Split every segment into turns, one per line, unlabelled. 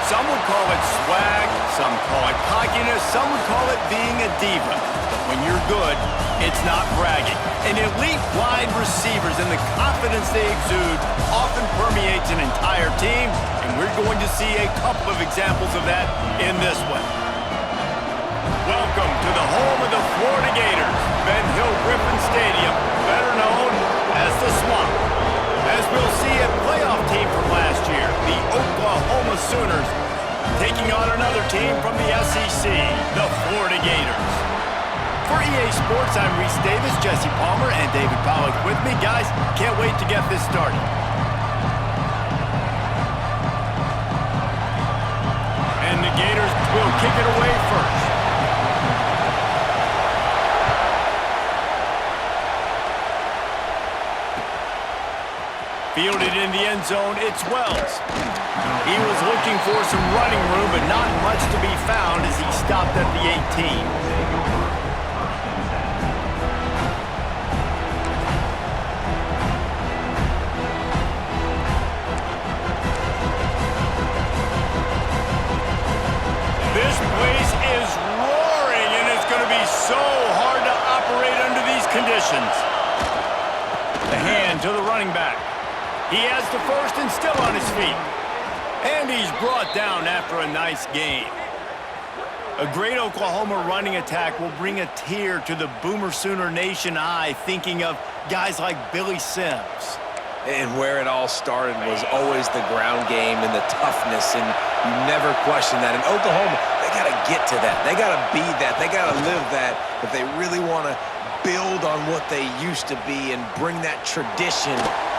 Some would call it swag, some call it cockiness, some would call it being a diva. But when you're good, it's not bragging. And elite wide receivers and the confidence they exude often permeates an entire team, and we're going to see a couple of examples of that in this one. Welcome to the home of the Florida Gators, Ben Hill Griffin Stadium, better known as the Swamp. As we'll see, a playoff team from last year, the Oklahoma Sooners, taking on another team from the SEC, the Florida Gators. For EA Sports, I'm Reese Davis, Jesse Palmer, and David Pollack with me. Guys, can't wait to get this started. And the Gators will kick it away first. Fielded in the end zone, it's Wells. He was looking for some running room, but not much to be found as he stopped at the 18. This place is roaring, and it's going to be so hard to operate under these conditions. The hand to the running back. He has the first and still on his feet. And he's brought down after a nice gain. A great Oklahoma running attack will bring a tear to the Boomer Sooner Nation eye, thinking of guys like Billy Sims.
And where it all started was always the ground game and the toughness, and you never question that. In Oklahoma, they got to get to that. They got to be that. They got to live that if they really want to build on what they used to be and bring that tradition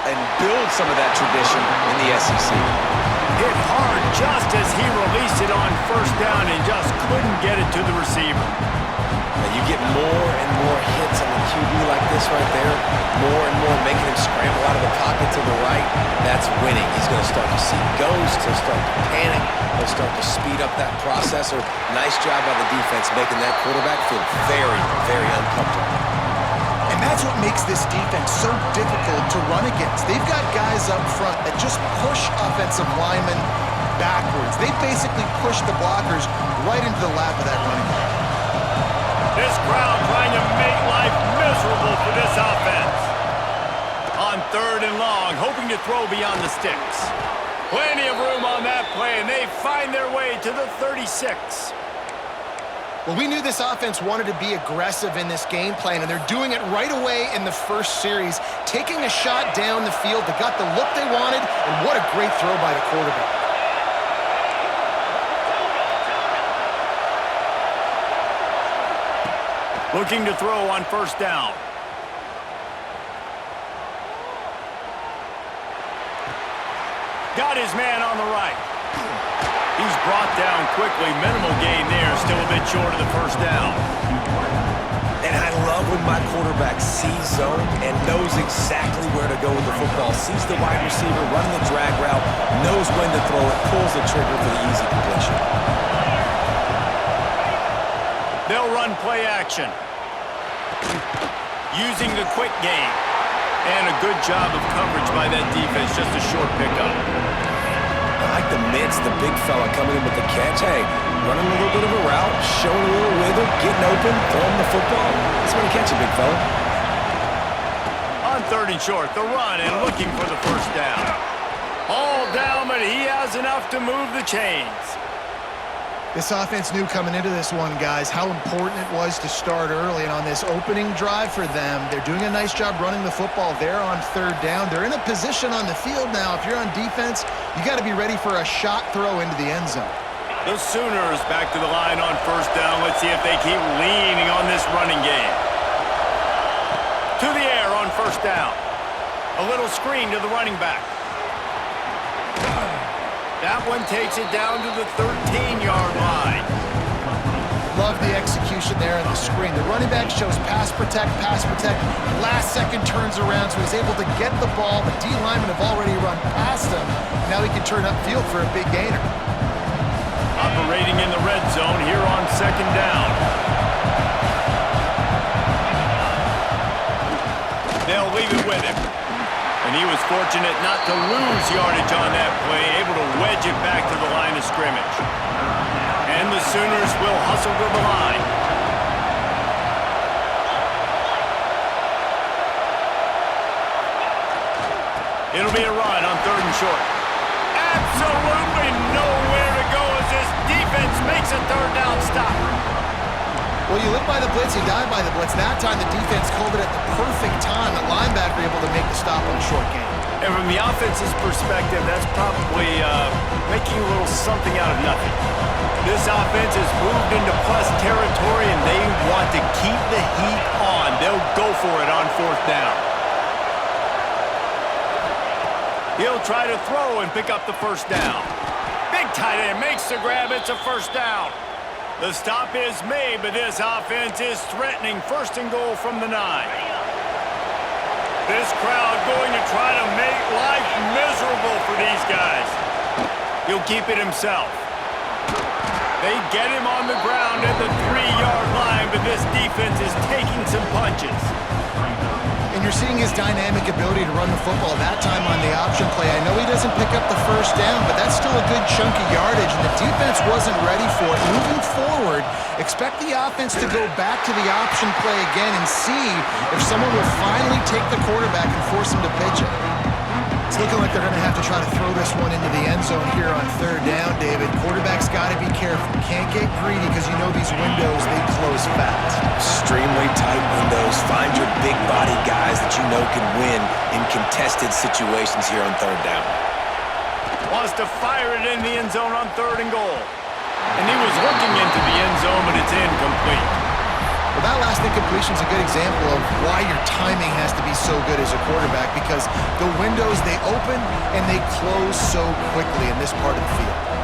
and build some of that tradition in the SEC.
Hit hard just as he released it on first down and just couldn't get it to the receiver.
And you get more and more hits on the QB like this right there, more and more making him scramble out of the pocket to the right. That's winning. He's going to start to see ghosts. He'll start to panic. He'll start to speed up that processor. Nice job by the defense making that quarterback feel very, very uncomfortable.
And that's what makes this defense so difficult to run against. They've got guys up front that just push offensive linemen backwards. They basically push the blockers right into the lap of that running back.
This crowd trying to make life miserable for this offense. On third and long, hoping to throw beyond the sticks. Plenty of room on that play, and they find their way to the 36.
Well, we knew this offense wanted to be aggressive in this game plan, and they're doing it right away in the first series, taking a shot down the field. They got the look they wanted, and what a great throw by the quarterback.
Looking to throw on first down. Got his man on the right. He's brought down quickly. Minimal gain there. Still a bit short of the first down.
And I love when my quarterback sees zone and knows exactly where to go with the football. Sees the wide receiver, running the drag route, knows when to throw it, pulls the trigger for the easy completion.
They'll run play action. Using the quick game. And a good job of coverage by that defense. Just a short pickup.
I like the mitts, the big fella coming in with the catch. Hey, running a little bit of a route, showing a little wiggle, getting open, throwing the football. That's when you catch it, big fella.
On third and short, the run and looking for the first down. All down, but he has enough to move the chains.
This offense knew coming into this one, guys, how important it was to start early. And on this opening drive for them, they're doing a nice job running the football there on third down. They're in a position on the field now. If you're on defense, you got to be ready for a shot throw into the end zone.
The Sooners back to the line on first down. Let's see if they keep leaning on this running game. To the air on first down. A little screen to the running back. That one takes it down to the 13-yard line.
Love the execution there in the screen. The running back shows pass protect, last second turns around, so he's able to get the ball. The D linemen have already run past him. Now he can turn upfield for a big gainer.
Operating in the red zone here on second down. They'll leave it with him. And he was fortunate not to lose yardage on that play, able to wedge it back to the line of scrimmage. And the Sooners will hustle to the line. It'll be a run on 3rd and short. Absolutely nowhere to go as this defense makes a 3rd down stop.
Well, you live by the blitz, you die by the blitz. That time the defense called it at the perfect time. The linebacker able to make the stop on a short gain.
And from the offense's perspective, that's probably making a little something out of nothing. This offense has moved into plus territory, and they want to keep the heat on. They'll go for it on 4th down. He'll try to throw and pick up the 1st down. Big tight end makes the grab. It's a 1st down. The stop is made, but this offense is threatening 1st and goal from the 9. This crowd going to try to make life miserable for these guys. He'll keep it himself. They get him on the ground at the 3-yard line, but this defense is taking some punches.
And you're seeing his dynamic ability to run the football. That time on the option play, I know he doesn't pick up the 1st down, but that's still a good chunk of yardage, and the defense wasn't ready for it. Moving forward, expect the offense to go back to the option play again and see if someone will finally take the quarterback and force him to pitch it. It's looking like they're going to have to try to throw this one into the end zone here on 3rd down, David. Quarterback's got to be careful. Can't get greedy because you know these windows, they close fast.
Extremely tight windows. Find your big body guys that you know can win in contested situations here on 3rd down.
Wants to fire it in the end zone on 3rd and goal. And he was looking into the end zone, but it's incomplete.
Well, that last incompletion is a good example of why your timing has to be so good as a quarterback, because the windows, they open and they close so quickly in this part of the field.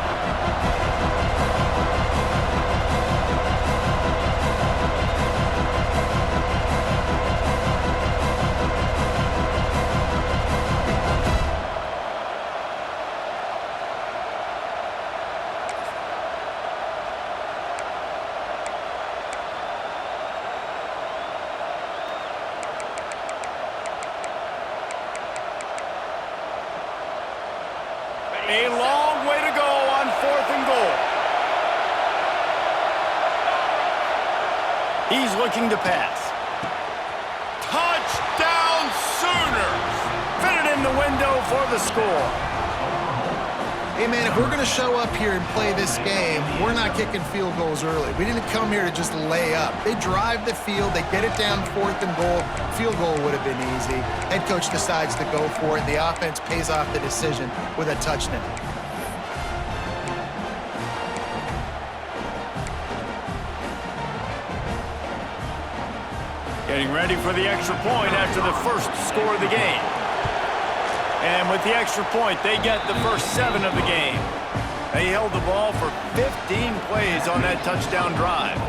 A long way to go on 4th and goal. He's looking to pass. Touchdown Sooners! Fitted in the window for the score.
Hey, man, if we're going to show up here and play this game, we're not kicking field goals early. We didn't come here to just lay up. They drive the field. They get it down 4th and goal. Field goal would have been easy. Head coach decides to go for it. The offense pays off the decision with a touchdown.
Getting ready for the extra point after the first score of the game. And with the extra point, they get the first 7 of the game. They held the ball for 15 plays on that touchdown drive.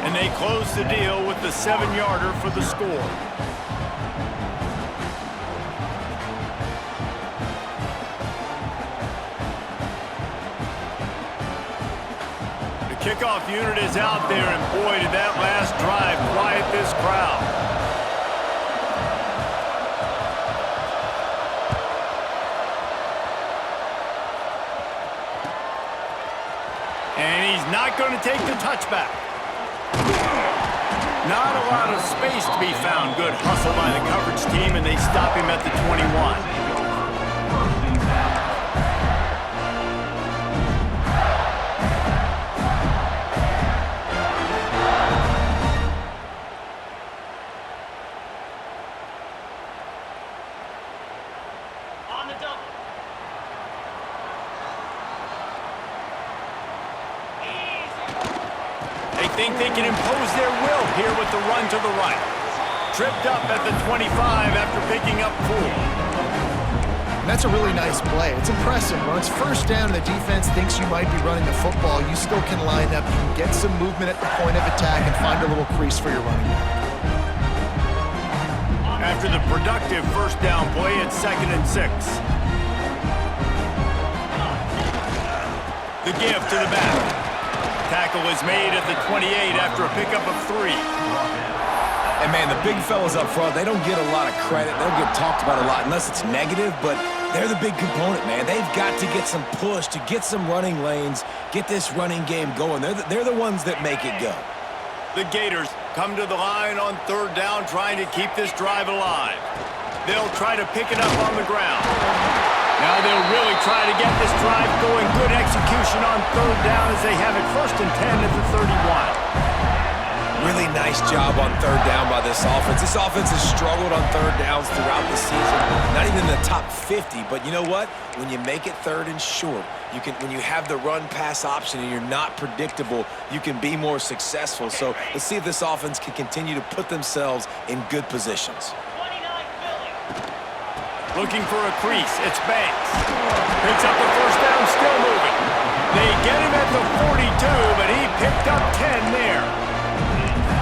And they closed the deal with the 7-yarder for the score. The kickoff unit is out there, and boy, did that last drive quiet this crowd. And he's not going to take the touchback. Not a lot of space to be found. Good hustle by the coverage team, and they stop him at the 21. Think they can impose their will here with the run to the right. Tripped up at the 25 after picking up 4.
And that's a really nice play. It's impressive. When it's 1st down and the defense thinks you might be running the football, you still can line up, you can get some movement at the point of attack and find a little crease for your running back.
After the productive 1st down play, it's 2nd and 6. The give to the back. Tackle is made at the 28 after a pickup of 3.
And, man, the big fellas up front, they don't get a lot of credit. They don't get talked about a lot unless it's negative, but They're the big component, man. They've got to get some push, to get some running lanes, get this running game going. They're the ones that make it go.
The Gators come to the line on third down, trying to keep this drive alive. They'll try to pick it up on the ground. Now they'll really try to get this drive going. Good execution on third down as they have it 1st and 10 at the 31.
Really nice job on third down by this offense. This offense has struggled on third downs throughout the season. Not even in the top 50, but you know what? When you make it third and short, when you have the run-pass option and you're not predictable, you can be more successful. So let's see if this offense can continue to put themselves in good positions.
Looking for a crease. It's Banks. Picks up the first down, still moving. They get him at the 42, but he picked up 10 there.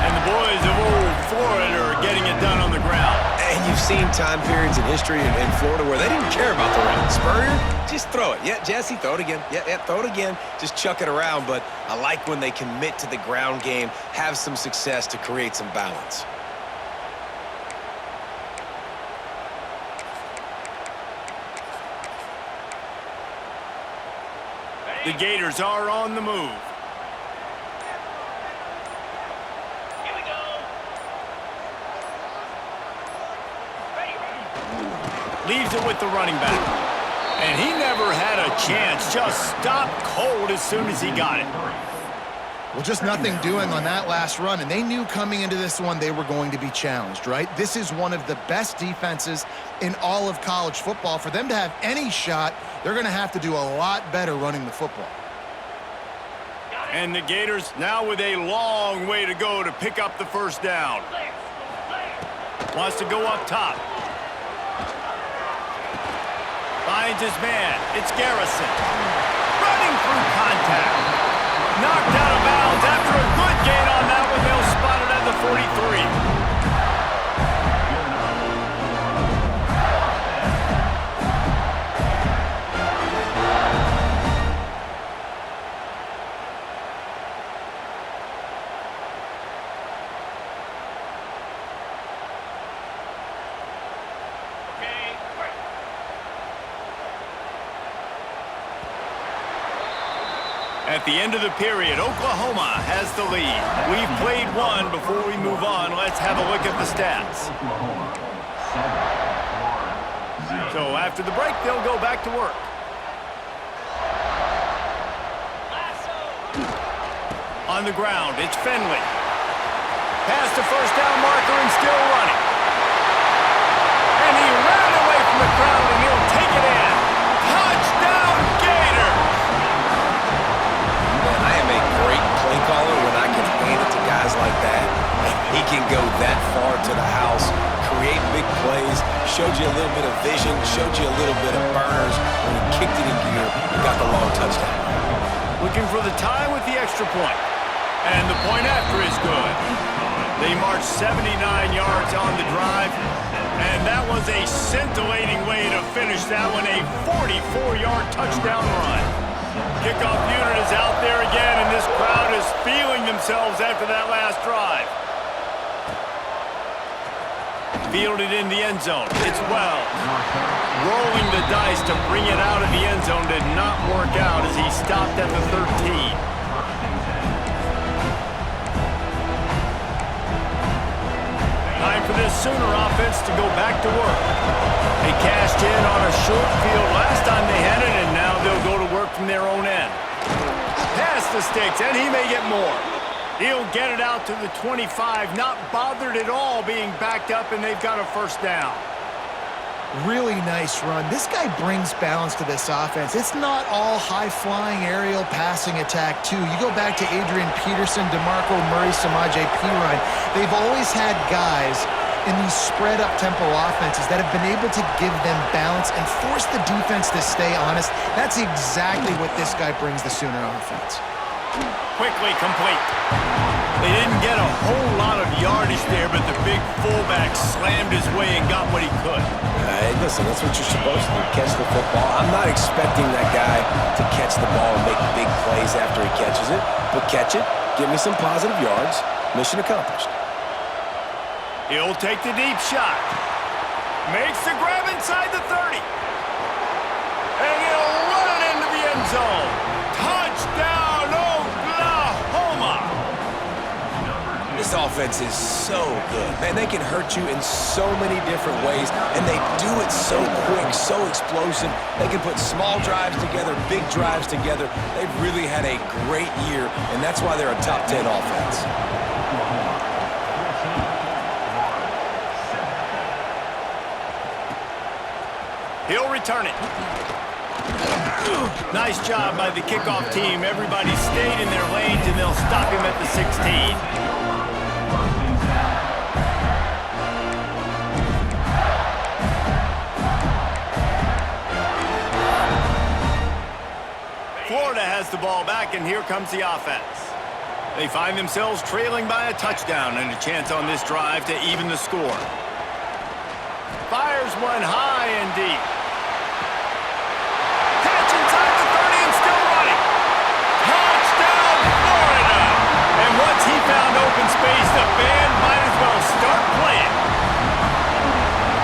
And the boys of old Florida are getting it done on the ground.
And you've seen time periods in history in Florida where they didn't care about the run. Spurrier, just throw it. Yeah, Jesse, throw it again. Yeah, throw it again. Just chuck it around. But I like when they commit to the ground game, have some success to create some balance.
The Gators are on the move. Leaves it with the running back. And he never had a chance. Just stopped cold as soon as he got it.
Well, just nothing doing on that last run, and they knew coming into this one they were going to be challenged, right? This is one of the best defenses in all of college football. For them to have any shot, they're going to have to do a lot better running the football.
And the Gators now with a long way to go to pick up the first down. Wants to go up top. Finds his man. It's Garrison. Running through contact. Knocked out of bounds after a good gain on that one. They'll spot it at the 43. At the end of the period, Oklahoma has the lead. We've played one. Before we move on, let's have a look at the stats. So after the break, they'll go back to work. On the ground, it's Finley. Past the first down marker and still running. And he ran away from the crowd and he'll take it in. Touchdown, Gators!
I am a great play caller when I can hand it to guys like that. And he can go that far to the house, create big plays, showed you a little bit of vision, showed you a little bit of burners when he kicked it in gear and got the long touchdown.
Looking for the tie with the extra point. And the point after is good. They marched 79 yards on the drive. And that was a scintillating way to finish that one, a 44-yard touchdown run. Kickoff unit is out there again, and this crowd is feeling themselves after that last drive. Fielded in the end zone. It's Wells. Rolling the dice to bring it out of the end zone did not work out as he stopped at the 13. Time for this Sooner offense to go back to work. They cashed in on a short field last time they had it, and now they'll go to work from their own end. Past the sticks, and he may get more. He'll get it out to the 25, not bothered at all being backed up, and they've got a first down.
Really nice run. This guy brings balance to this offense. It's not all high-flying aerial passing attack, too. You go back to Adrian Peterson, DeMarco Murray, Samaje Perine. They've always had guys in these spread-up tempo offenses that have been able to give them balance and force the defense to stay honest. That's exactly what this guy brings the Sooner offense.
Quickly complete. They didn't get a whole lot of yardage there, but the big fullback slammed his way and got what he could.
Hey, listen, that's what you're supposed to do, catch the football. I'm not expecting that guy to catch the ball and make big plays after he catches it, but catch it, give me some positive yards, mission accomplished.
He'll take the deep shot. Makes the grab inside the 30. zone. Touchdown, Oklahoma!
This offense is so good. Man, they can hurt you in so many different ways, and they do it so quick, so explosive. They can put small drives together, big drives together. They've really had a great year, and that's why they're a top 10 offense.
He'll return it. Nice job by the kickoff team. Everybody stayed in their lanes, and they'll stop him at the 16. Florida has the ball back, and here comes the offense. They find themselves trailing by a touchdown and a chance on this drive to even the score. Fires one high and deep. Catch inside the 30 and still running. Touchdown, Florida! And once he found open space, the band might as well start playing.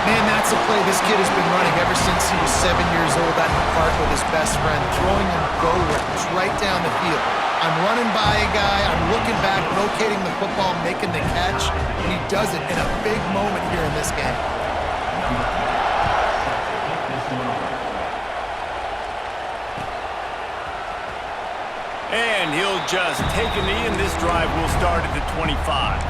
Man, that's a play this kid has been running ever since he was 7 years old at the park with his best friend, throwing him go-routes right down the field. I'm running by a guy, I'm looking back, rotating the football, making the catch, and he does it in a big moment here in this game.
And he'll just take a knee, and this drive will start at the 25.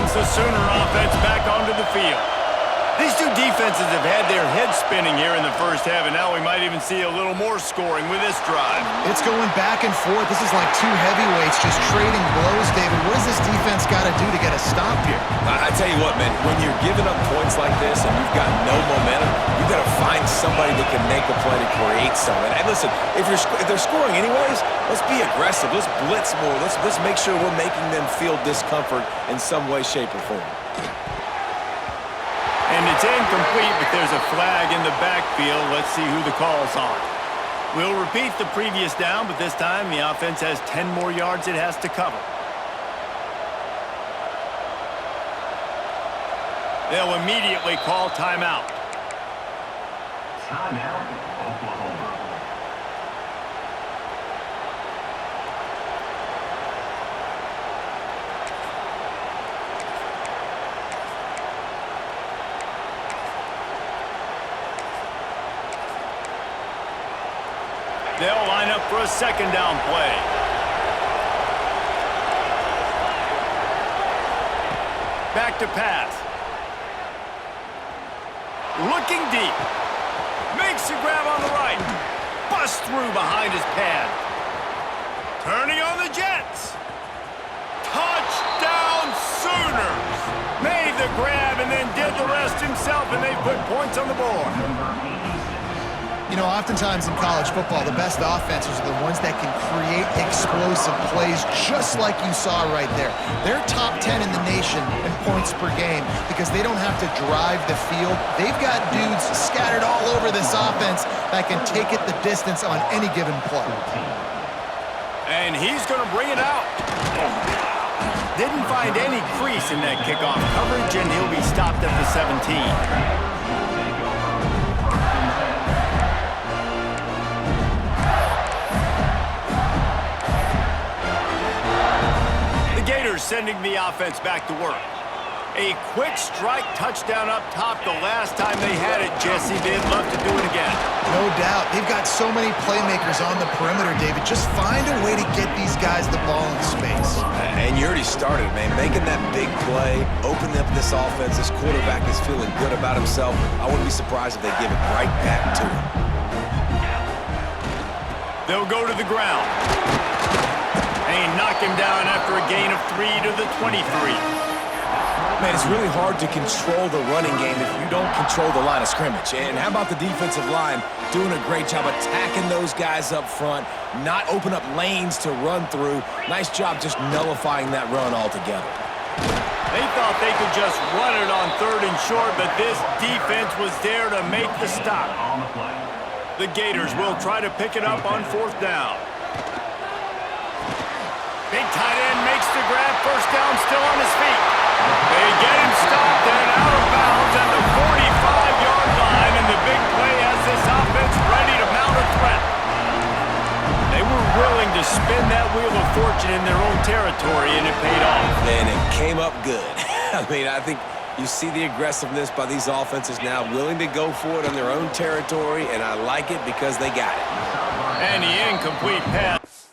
The Sooner offense back onto the field. These two defenses have had their heads spinning here in the first half, and now we might even see a little more scoring with this drive.
It's going back and forth. This is like two heavyweights just trading blows, David. What does this defense got to do to get a stop here?
I tell you what, man, when you're giving up points like this and you've got no momentum, you've got to find somebody that can make a play to create something. And listen, if they're scoring anyways, let's be aggressive. Let's blitz more. Let's make sure we're making them feel discomfort in some way, shape, or form.
And it's incomplete, but there's a flag in the backfield. Let's see who the call's on. We'll repeat the previous down, but this time the offense has 10 more yards it has to cover. They'll immediately call timeout.
Timeout, Oklahoma.
They'll line up for a second down play. Back to pass. Looking deep. Makes a grab on the right. Busts through behind his pad. Turning on the Jets. Touchdown Sooners. Made the grab and then did the rest himself, and they put points on the board.
You know, oftentimes in college football, the best offenses are the ones that can create explosive plays just like you saw right there. They're top 10 in the nation in points per game because they don't have to drive the field. They've got dudes scattered all over this offense that can take it the distance on any given play.
And he's going to bring it out. Didn't find any crease in that kickoff coverage, and he'll be stopped at the 17. Sending the offense back to work. A quick strike touchdown up top the last time they had it, Jesse. They'd love to do it again.
No doubt. They've got so many playmakers on the perimeter, David. Just find a way to get these guys the ball in space.
And you already started, man. Making that big play, opening up this offense. This quarterback is feeling good about himself. I wouldn't be surprised if they give it right back to him.
They'll go to the ground. They knock him down after a gain of 3 to the 23.
Man, it's really hard to control the running game if you don't control the line of scrimmage. And how about the defensive line doing a great job attacking those guys up front, not open up lanes to run through. Nice job just nullifying that run altogether.
They thought they could just run it on 3rd and short, but this defense was there to make the stop. The Gators will try to pick it up on 4th down. to grab first down, still on his feet. They get him stopped and out of bounds at the 45-yard line, and the big play has this offense ready to mount a threat. They were willing to spin that wheel of fortune in their own territory, and it paid off.
And it came up good. I mean, I think you see the aggressiveness by these offenses now, willing to go for it on their own territory, and I like it because they got it.
And the incomplete pass.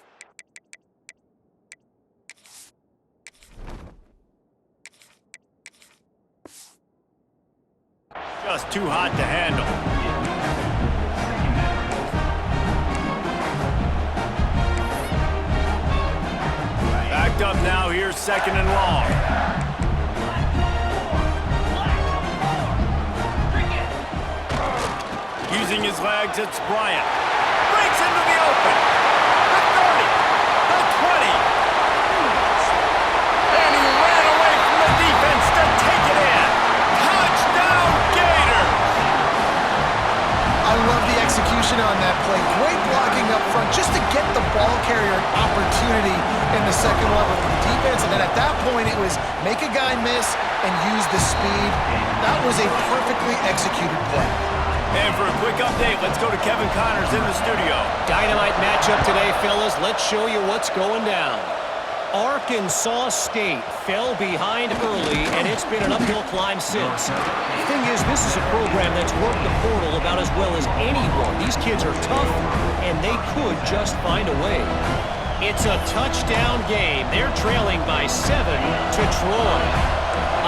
Just too hot to handle. Backed up now, here's second and long. Using his legs, it's Bryant. Breaks into the open. The 30, the 20. And he ran away from the defense to take it in. Touchdown, Gators!
I love the execution on that play. Great blocking up front just to get the ball carrier an opportunity in the second level for the defense. And then at that point, it was make a guy miss and use the speed. That was a perfectly executed play.
And for a quick update, let's go to Kevin Connors in the studio.
Dynamite matchup today, fellas. Let's show you what's going down. Arkansas State fell behind early, and it's been an uphill climb since. The thing is, this is a program that's worked the portal about as well as anyone. These kids are tough, and they could just find a way. It's a touchdown game. They're trailing by 7 to Troy.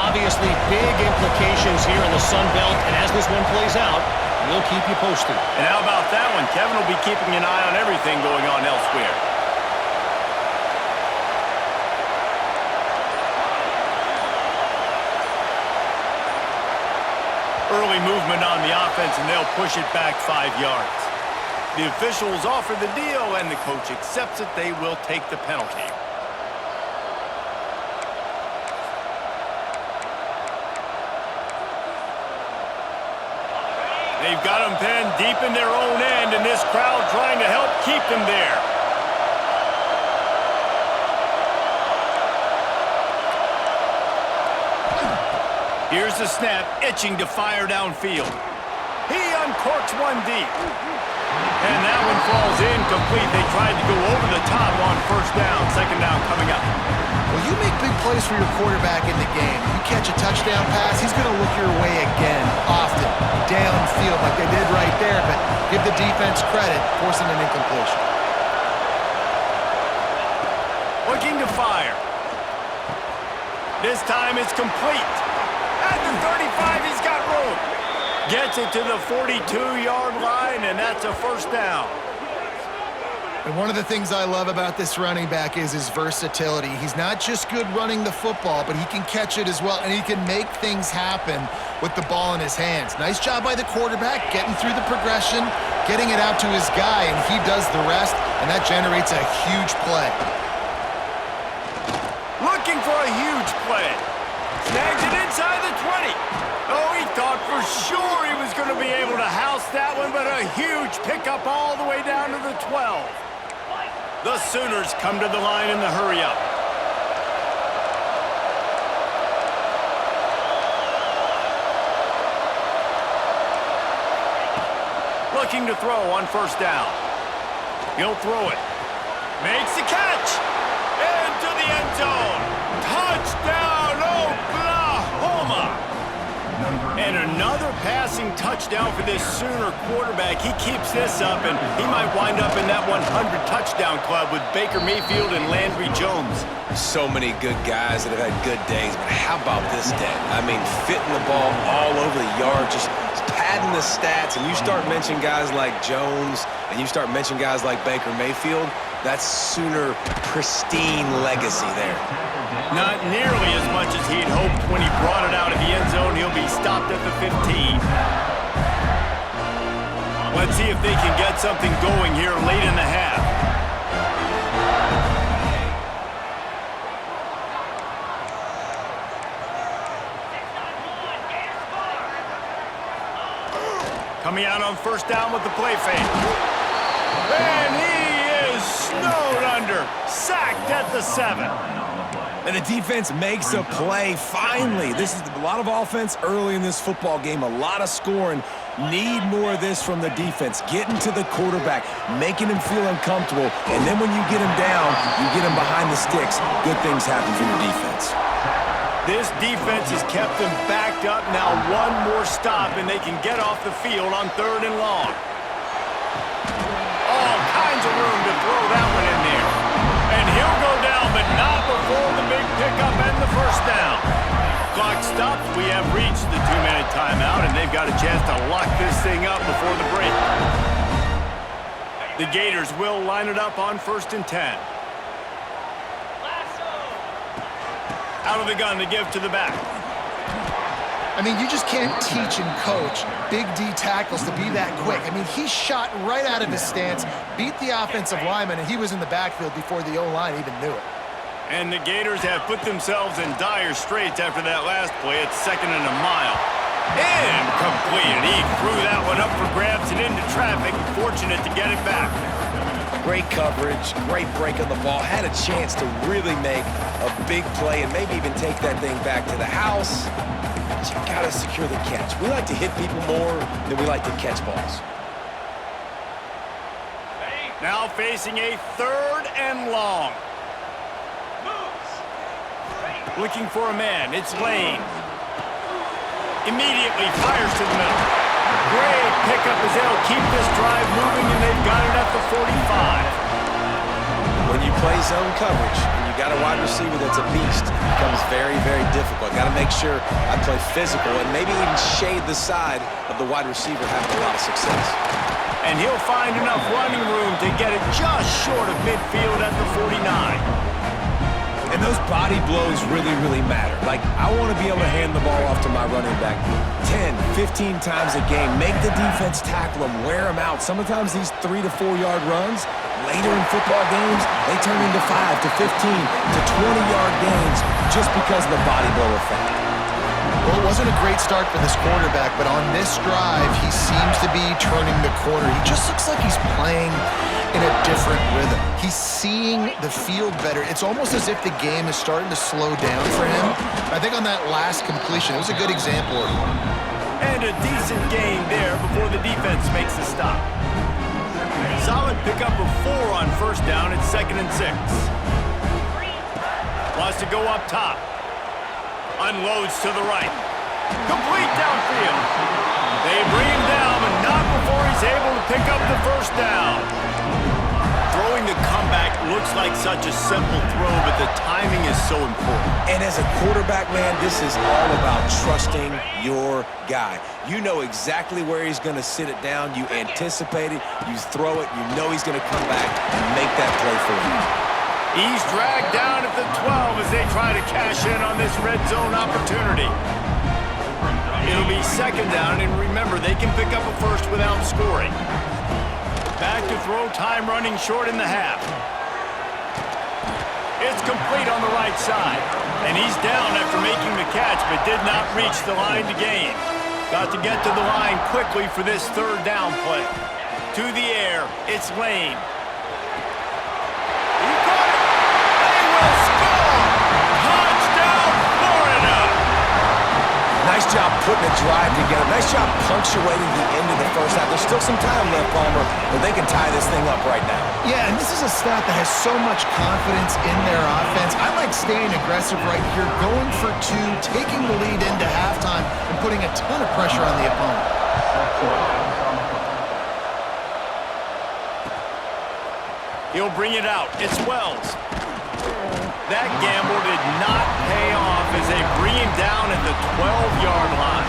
Obviously, big implications here in the Sun Belt, and as this one plays out, we'll keep you posted.
And how about that one? Kevin will be keeping an eye on everything going on elsewhere. Early movement on the offense, and they'll push it back 5 yards. The officials offer the deal, and the coach accepts it. They will take the penalty. They've got them pinned deep in their own end, and this crowd trying to help keep them there. Here's the snap, itching to fire downfield. He uncorks one deep. And that one falls incomplete. They tried to go over the top on first down. Second down coming up.
Well, you make big plays for your quarterback in the game. You catch a touchdown pass, he's going to look your way again, often, downfield like they did right there, but give the defense credit, forcing an incompletion.
Looking to fire. This time it's complete. At the 35, he's got room. Gets it to the 42-yard line, and that's a first down.
And one of the things I love about this running back is his versatility. He's not just good running the football, but he can catch it as well, and he can make things happen with the ball in his hands. Nice job by the quarterback, getting through the progression, getting it out to his guy, and he does the rest, and that generates a huge play.
Looking for a huge play. Snags it inside the 20. Oh, he thought for sure he was going to be able to house that one, but a huge pickup all the way down to the 12. The Sooners come to the line in the hurry-up. Looking to throw on first down. He'll throw it. Makes the catch. Into the end zone. Touchdown, Oklahoma! And another passing touchdown for this Sooner quarterback. He keeps this up, and he might wind up in that 100-touchdown club with Baker Mayfield and Landry Jones.
So many good guys that have had good days, but how about this day? I mean, fitting the ball all over the yard, just padding the stats, and you start mentioning guys like Jones, and you start mentioning guys like Baker Mayfield, that's Sooner pristine legacy there.
Not nearly as much as he'd hoped when he brought it out of the end zone. He'll be stopped at the 15. Let's see if they can get something going here late in the half. Coming out on first down with the play fake. And he is snowed under. Sacked at the 7.
And the defense makes a play, finally. This is a lot of offense early in this football game, a lot of scoring. Need more of this from the defense. Getting to the quarterback, making him feel uncomfortable, and then when you get him down, you get him behind the sticks. Good things happen for your defense.
This defense has kept them backed up. Now one more stop, and they can get off the field on 3rd and long. All kinds of room to throw that one in there. And he'll go down, but not before the big pickup and the first down. Clock stops. We have reached the 2-minute timeout, and they've got a chance to lock this thing up before the break. The Gators will line it up on 1st and 10. Out of the gun to give to the back.
I mean, you just can't teach and coach Big D tackles to be that quick. I mean, he shot right out of his stance, beat the offensive lineman, and he was in the backfield before the O-line even knew it.
And the Gators have put themselves in dire straits after that last play. It's 2nd and a mile. Incomplete. He threw that one up for grabs and into traffic. Fortunate to get it back.
Great coverage, great break on the ball. Had a chance to really make a big play and maybe even take that thing back to the house. But you gotta secure the catch. We like to hit people more than we like to catch balls.
Now facing a 3rd and long. Looking for a man. It's Lane. Immediately fires to the middle. Great pickup as they'll keep this drive moving, and they've got it at the 45.
When you play zone coverage and you got a wide receiver that's a beast, it becomes very, very difficult. Got to make sure I play physical and maybe even shade the side of the wide receiver having a lot of success.
And he'll find enough running room to get it just short of midfield at the 49.
And those body blows really, really matter. Like, I want to be able to hand the ball off to my running back 10, 15 times a game. Make the defense tackle him, wear him out. Sometimes these 3 to 4 yard runs, later in football games, they turn into 5 to 15 to 20-yard gains just because of the body blow effect.
Well, it wasn't a great start for this quarterback, but on this drive, he seems to be turning the corner. He just looks like he's playing in a different rhythm. He's seeing the field better. It's almost as if the game is starting to slow down for him. I think on that last completion, it was a good example of it.
And a decent gain there before the defense makes the stop. Solid pickup of 4 on 1st down. It's 2nd and 6. Wants to go up top. Unloads to the right. Complete downfield. They bring him down, but not before he's able to pick up the 1st down. Throwing the comeback looks like such a simple throw, but the timing is so important.
And as a quarterback, man, this is all about trusting your guy. You know exactly where he's going to sit it down. You anticipate it. You throw it. You know he's going to come back and make that play for you.
He's dragged down at the 12 as they try to cash in on this red zone opportunity. It'll be 2nd down, and remember, they can pick up a 1st without scoring. Back to throw, time running short in the half. It's complete on the right side, and he's down after making the catch, but did not reach the line to gain. Got to get to the line quickly for this 3rd down play. To the air, it's Lane.
Nice job putting a drive together. Nice job punctuating the end of the 1st half. There's still some time left, Palmer, but they can tie this thing up right now.
Yeah, and this is a staff that has so much confidence in their offense. I like staying aggressive right here, going for 2, taking the lead into halftime, and putting a ton of pressure on the opponent.
He'll bring it out. It's Wells. That gamble did not pay off as they bring him down at the 12-yard line.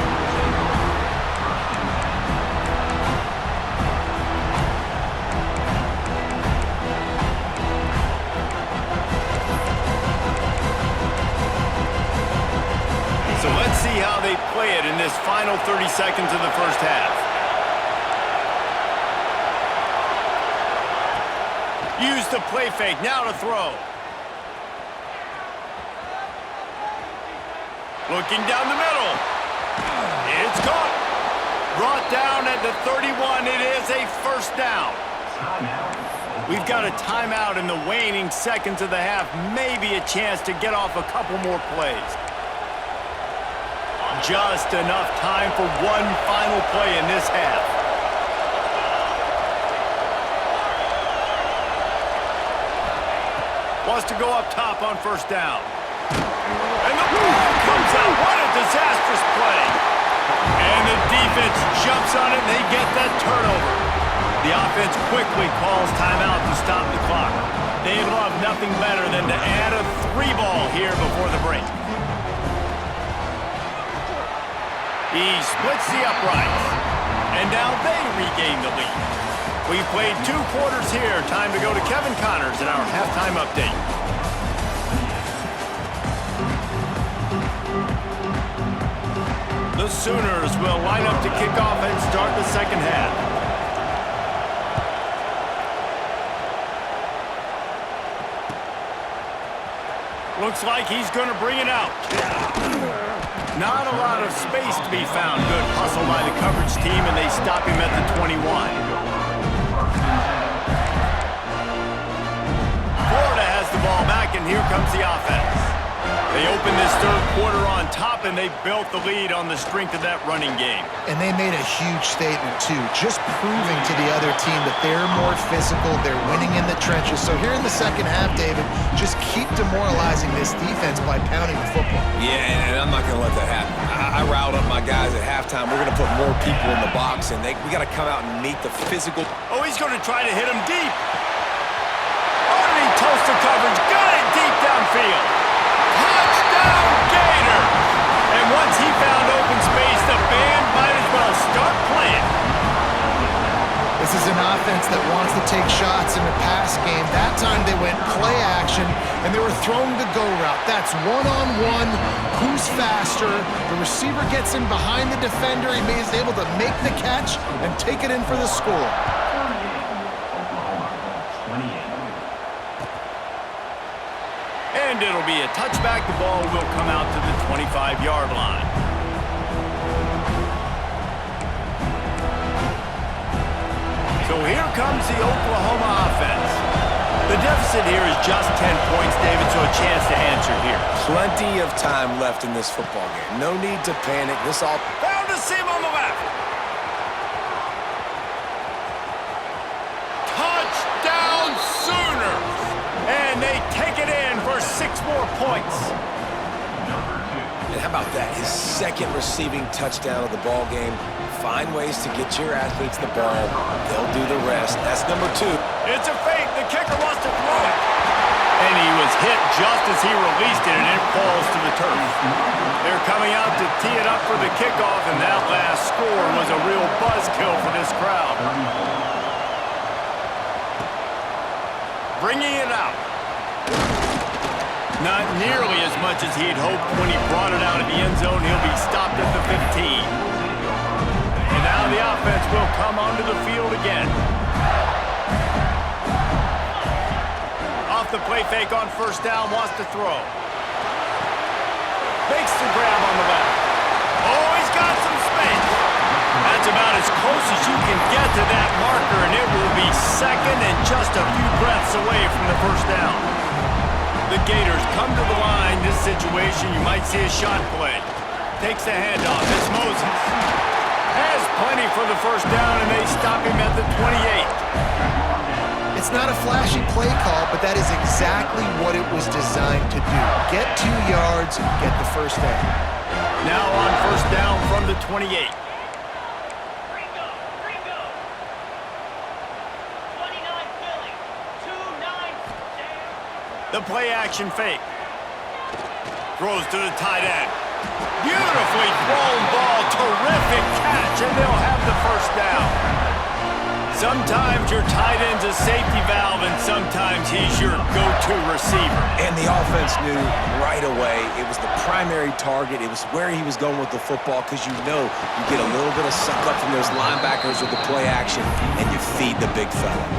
So let's see how they play it in this final 30 seconds of the 1st half. Use the play fake, now to throw. Looking down the middle. It's caught. Brought down at the 31. It is a 1st down. We've got a timeout in the waning seconds of the half. Maybe a chance to get off a couple more plays. Just enough time for one final play in this half. Wants to go up top on first down. And the ball comes out. What a disastrous play. And the defense jumps on it, and they get that turnover. The offense quickly calls timeout to stop the clock. They love nothing better than to add a 3-ball here before the break. He splits the uprights. And now they regain the lead. We've played 2 quarters here. Time to go to Kevin Connors in our halftime update. The Sooners will line up to kick off and start the second half. Looks like he's going to bring it out. Not a lot of space to be found. Good hustle by the coverage team, and they stop him at the 21. Florida has the ball back, and here comes the offense. They opened this third quarter on top, and they built the lead on the strength of that running game.
And they made a huge statement, too, just proving to the other team that they're more physical, they're winning in the trenches. So here in the second half, David, just keep demoralizing this defense by pounding the football.
Yeah, and I'm not going to let that happen. I riled up my guys at halftime. We're going to put more people in the box, and we got to come out and meet the physical.
Oh, he's going to try to hit him deep. Underneath toasted coverage, got it deep downfield. Touchdown, Gators! And once he found open space, the band might as well start playing.
This is an offense that wants to take shots in the pass game. That time they went play action, and they were throwing the go route. That's one-on-one. Who's faster? The receiver gets in behind the defender. He is able to make the catch and take it in for the score.
And it'll be a touchback. The ball will come out to the 25-yard line. So here comes the Oklahoma offense. The deficit here is just 10 points, David, so a chance to answer here.
Plenty of time left in this football game. No need to panic. This all...
Found a seam on the left. Touchdown Sooners! And they take it in for 6 more points.
And how about that? His second receiving touchdown of the ball game. Find ways to get your athletes the ball. They'll do the rest. That's number 2.
It's a fake. The kicker wants to throw it. And he was hit just as he released it, and it falls to the turf. They're coming out to tee it up for the kickoff, and that last score was a real buzzkill for this crowd. Bringing it out. Not nearly as much as he'd hoped when he brought it out of the end zone. He'll be stopped at the 15. And now the offense will come onto the field again. Off the play fake on first down, wants to throw. Makes the grab on the left. Oh, he's got some space. That's about as close as you can get to that marker, and it will be second and just a few breaths away from the first down. The Gators come to the line. This situation, you might see a shot play. Takes the handoff. It's Moses. Has plenty for the first down, and they stop him at the 28.
It's not a flashy play call, but that is exactly what it was designed to do. Get 2 yards, get the first down.
Now on first down from the 28. The play action fake. Throws to the tight end. Beautifully thrown ball. Terrific catch, and they'll have the first down. Sometimes your tight end's a safety valve, and sometimes he's your go-to receiver.
And the offense knew right away it was the primary target. It was where he was going with the football, because you know you get a little bit of suck up from those linebackers with the play action, and you feed the big fella.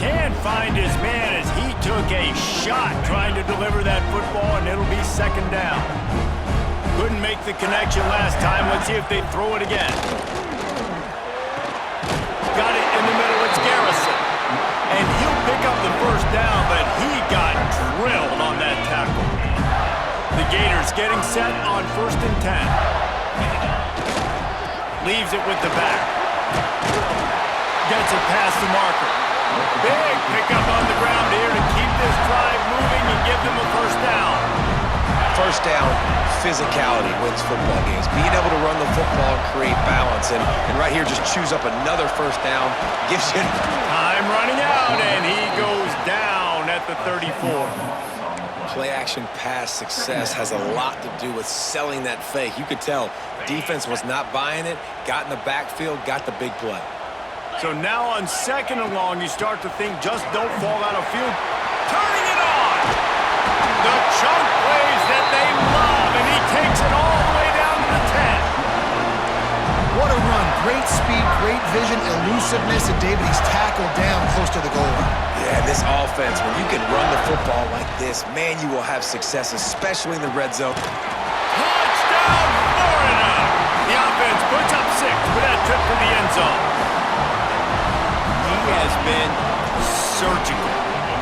Can't find his man as he took a shot trying to deliver that football, and it'll be second down. Couldn't make the connection last time. Let's see if they throw it again. Got it in the middle. It's Garrison. And he'll pick pick up the first down, but he got drilled on that tackle. The Gators getting set on 1st and 10. Leaves it with the back. Gets it past the marker. Big pickup on the ground here to keep this drive moving and give them a first down.
First down, physicality wins football games. Being able to run the football and create balance. And right here, just choose up another first down. Gives you...
Time running out, and he goes down at the 34.
Play-action pass success has a lot to do with selling that fake. You could tell defense was not buying it, got in the backfield, got the big play.
So now on 2nd and long, you start to think just don't fall out of field. Turning it on! The chunk plays that they love, and he takes it all the way down to the 10.
What a run. Great speed, great vision, elusiveness, and David, he's tackled down close to the goal line.
Yeah, this offense, when you can run the football like this, man, you will have success, especially in the red zone.
Touchdown, Florida! The offense puts up 6 for that trip to the end zone. He has been surgical.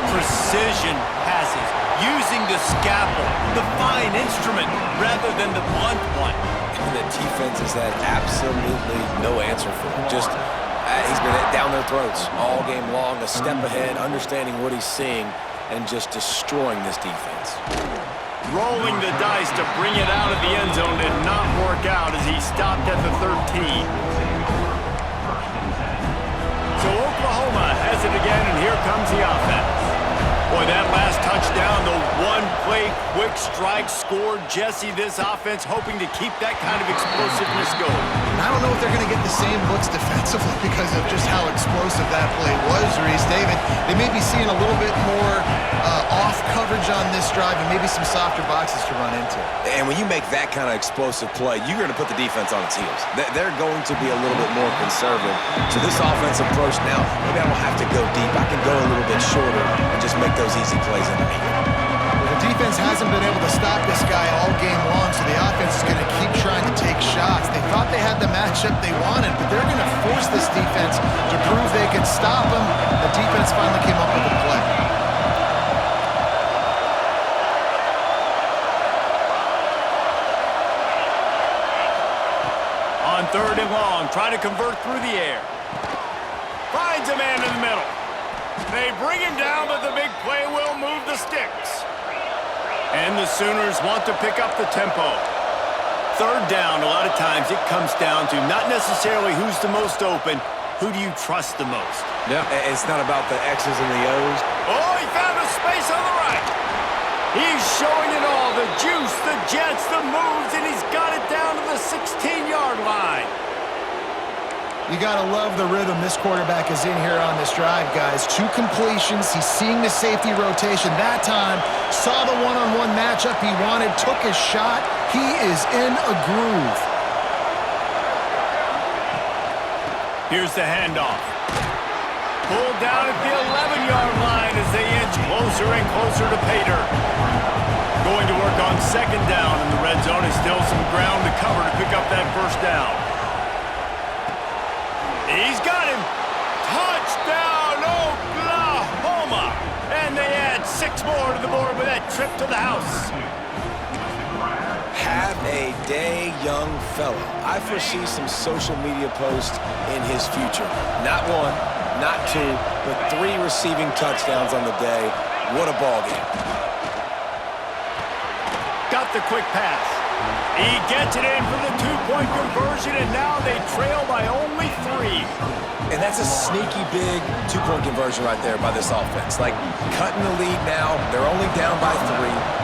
Precision passes, using the scalpel, the fine instrument, rather than the blunt one.
And the defense has had absolutely no answer for him. Just, he's been down their throats all game long, a step ahead, understanding what he's seeing, and just destroying this defense.
Rolling the dice to bring it out of the end zone did not work out as he stopped at the 13. So Oklahoma has it again, and here comes the offense. Boy, that last touchdown, the one-play quick strike scored. Jesse, this offense hoping to keep that kind of explosiveness going.
And I don't know if they're going to get the same looks defensively because of just how explosive that play was, Reese. David, they may be seeing a little bit more off coverage on this drive and maybe some softer boxes to run into.
And when you make that kind of explosive play, you're going to put the defense on its heels. They're going to be a little bit more conservative. So this offensive approach now, maybe I don't have to go deep. I can go a little bit shorter and just make those easy plays underneath.
Well, the defense hasn't been able to stop this guy all game long, so the offense is going to keep trying to take shots. They thought they had the matchup they wanted, but they're going to force this defense to prove they can stop them. The defense finally came up with a play.
On 3rd and long, trying to convert through the air. Finds a man in the middle. They bring him down, but the big play will move the sticks. And the Sooners want to pick up the tempo. 3rd down, a lot of times it comes down to not necessarily who's the most open, who do you trust the most?
Yeah, it's not about the X's and the O's.
Oh, he found a space on the right. He's showing it all, the juice, the jets, the moves, and he's got it down to the 16-yard line.
You got to love the rhythm this quarterback is in here on this drive, guys. 2 completions. He's seeing the safety rotation. That time, saw the one-on-one matchup he wanted, took his shot. He is in a groove.
Here's the handoff. Pulled down at the 11-yard line as they inch closer and closer to pay dirt. Going to work on 2nd down in the red zone. Is still some ground to cover to pick up that first down. He's got him. Touchdown, Oklahoma. And they add 6 more to the board with that trip to the house.
Have a day, young fella. I foresee some social media posts in his future. Not 1, not 2, but 3 receiving touchdowns on the day. What a ball game.
Got the quick pass. He gets it in for the 2-point conversion, and now they trail by only 3.
And that's a sneaky big 2-point conversion right there by this offense. Like, cutting the lead now. They're only down by 3.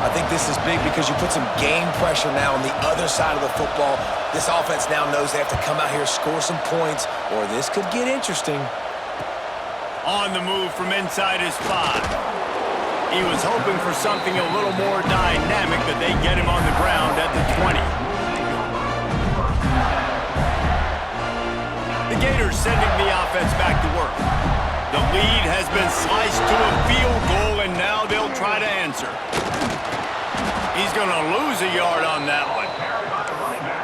I think this is big because you put some game pressure now on the other side of the football. This offense now knows they have to come out here, score some points, or this could get interesting.
On the move from inside his 5. He was hoping for something a little more dynamic, but they get him on the ground at the 20. The Gators sending the offense back to work. The lead has been sliced to a field goal, and now they'll try to answer. He's going to lose a yard on that one.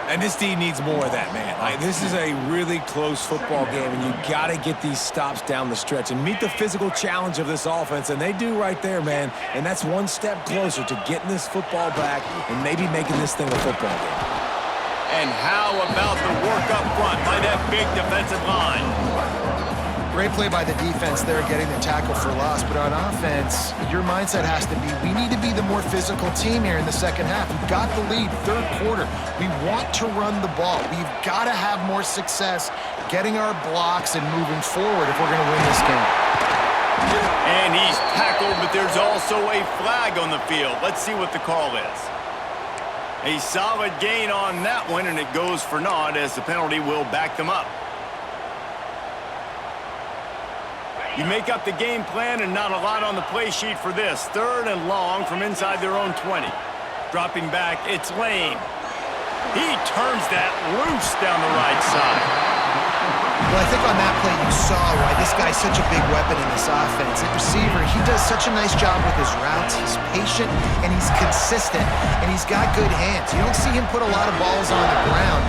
And And this D needs more of that, man. Like, this is a really close football game, and you got to get these stops down the stretch and meet the physical challenge of this offense, and they do right there, man. And that's one step closer to getting this football back and maybe making this thing a football game.
And how about the work up front by that big defensive line?
Great play by the defense there, getting the tackle for loss. But on offense, your mindset has to be, we need to be the more physical team here in the second half. We've got the lead, third quarter. We want to run the ball. We've got to have more success getting our blocks and moving forward if we're going to win this game.
And he's tackled, but there's also a flag on the field. Let's see what the call is. A solid gain on that one, and it goes for naught as the penalty will back them up. You make up the game plan and not a lot on the play sheet for this. Third and long from inside their own 20. Dropping back, it's Lane. He turns that loose down the right side.
Well, I think on that play you saw why this guy's such a big weapon in this offense. At receiver, he does such a nice job with his routes. He's patient, and he's consistent, and he's got good hands. You don't see him put a lot of balls on the ground.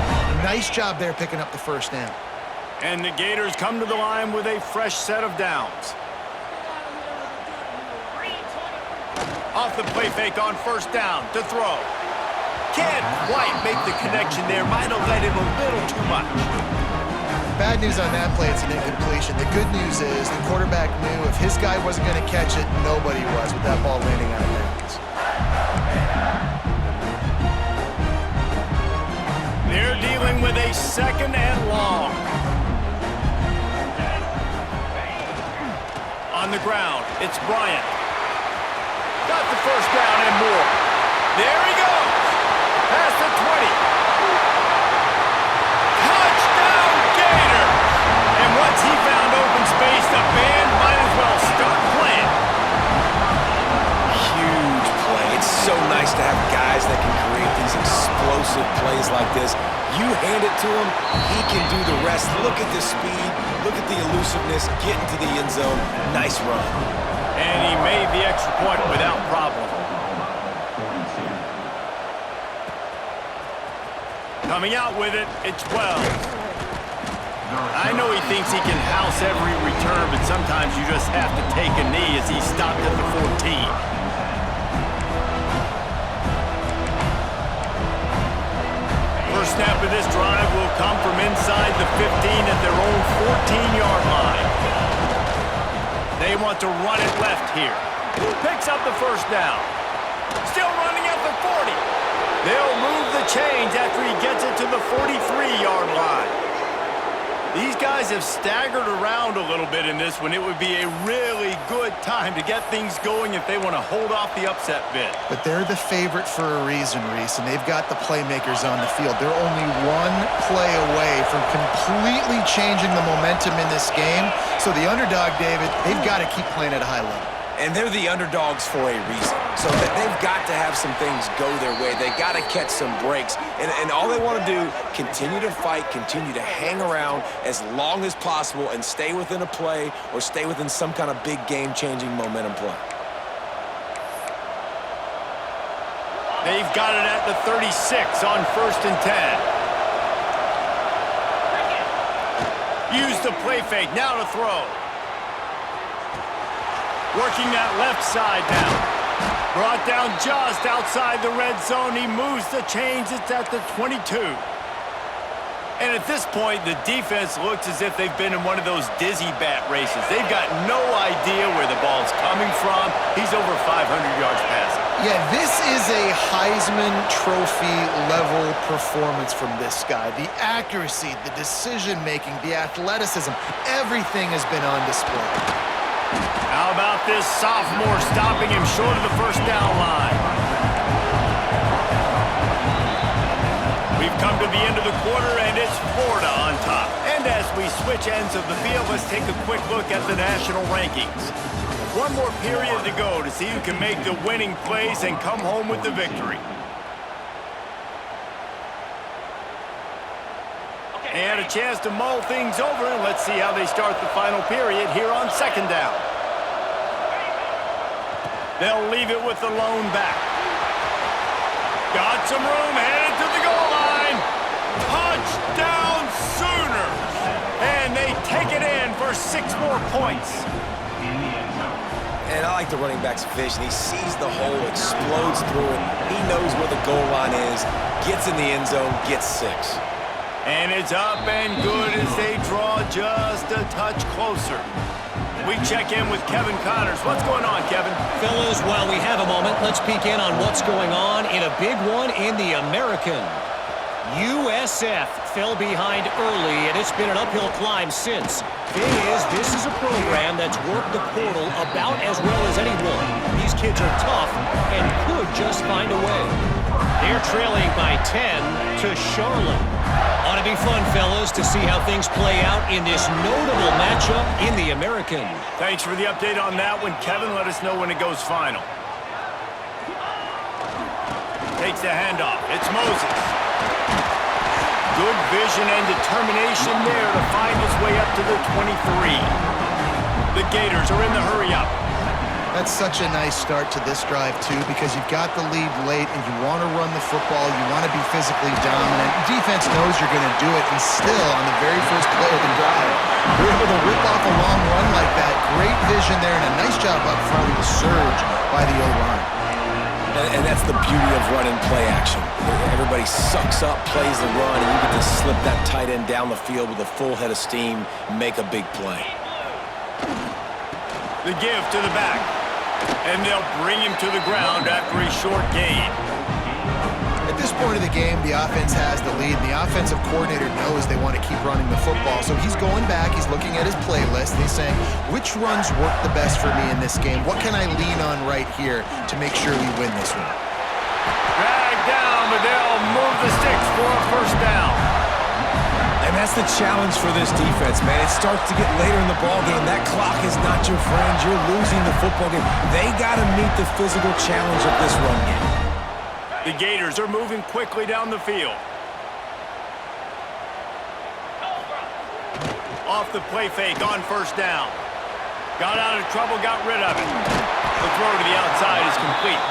Nice job there picking up the first down.
And the Gators come to the line with a fresh set of downs. Off the play fake on first down to throw. Can't quite make the connection there. Might have let him a little too much.
Bad news on that play, it's an incompletion. The good news is the quarterback knew if his guy wasn't going to catch it, nobody was with that ball landing out of bounds.
They're dealing with a second and long. On the ground, it's Bryant. Got the first down and more. There he goes. Past the 20. Touchdown, Gator! And once he found open space, the band might as well start playing.
Huge play. It's so nice to have guys that can create these explosive plays like this. You hand it to him, he can do the rest. Look at the speed, look at the elusiveness, get into the end zone. Nice run.
And he made the extra point without problem. Coming out with it, it's Wells. I know he thinks he can house every return, but sometimes you just have to take a knee as he stopped at the 14. First snap of this drive will come from inside the 15 at their own 14-yard line. They want to run it left here. Picks up the first down. Still running at the 40. They'll move the chains after he gets it to the 43-yard line. These guys have staggered around a little bit in this one. It would be a really good time to get things going if they want to hold off the upset bid.
But they're the favorite for a reason, Reese, and they've got the playmakers on the field. They're only one play away from completely changing the momentum in this game. So the underdog, David, they've got to keep playing at a high level.
And they're the underdogs for a reason. So that they've got to have some things go their way. They got to catch some breaks. And all they want to do, continue to fight, continue to hang around as long as possible and stay within a play or stay within some kind of big game-changing momentum play.
They've got it at the 36 on first and 10. Use the play fake, now to throw. Working that left side now. Brought down just outside the red zone. He moves the chains. It's at the 22. And at this point, the defense looks as if they've been in one of those dizzy bat races. They've got no idea where the ball's coming from. He's over 500 yards passing.
Yeah, this is a Heisman Trophy level performance from this guy. The accuracy, the decision-making, the athleticism, everything has been on display.
How about this sophomore stopping him short of the first down line? We've come to the end of the quarter, and it's Florida on top. And as we switch ends of the field, let's take a quick look at the national rankings. One more period to go to see who can make the winning plays and come home with the victory. And a chance to mull things over, and let's see how they start the final period here on second down. They'll leave it with the lone back. Got some room, headed to the goal line. 6 more points.
And I like the running back's vision. He sees the hole, explodes through it. He knows where the goal line is, gets in the end zone, gets 6.
And it's up and good as they draw just a touch closer. We check in with Kevin Connors. What's going on, Kevin?
Fellas, while we have a moment, let's peek in on what's going on in a big one in the American. USF fell behind early, and it's been an uphill climb since. Thing is, this is a program that's worked the portal about as well as anyone. These kids are tough and could just find a way. They're trailing by 10 to Charlotte. Ought to be fun, fellas, to see how things play out in this notable matchup in the American.
Thanks for the update on that one, Kevin. Let us know when it goes final. Takes the handoff. It's Moses. Good vision and determination there to find his way up to the 23. The Gators are in the hurry-up.
That's such a nice start to this drive, too, because you've got the lead late and you want to run the football. You want to be physically dominant. Defense knows you're going to do it, and still, on the very first play of the drive, you're able to rip off a long run like that. Great vision there, and a nice job up front with the surge by the O-line.
And that's the beauty of running play action. Everybody sucks up, plays the run, and you get to slip that tight end down the field with a full head of steam, make a big play.
The give to the back. And they'll bring him to the ground after a short gain.
At this point of the game, the offense has the lead. The offensive coordinator knows they want to keep running the football. So he's going back, he's looking at his playlist, and he's saying, which runs work the best for me in this game? What can I lean on right here to make sure we win this one?
Dragged down, but they'll move the sticks for a first down.
And that's the challenge for this defense, man. It starts to get later in the ball game. That clock is not your friend. You're losing the football game. They got to meet the physical challenge of this run game.
The Gators are moving quickly down the field. Off the play fake on first down. Got out of trouble, got rid of it. The throw to the outside is complete.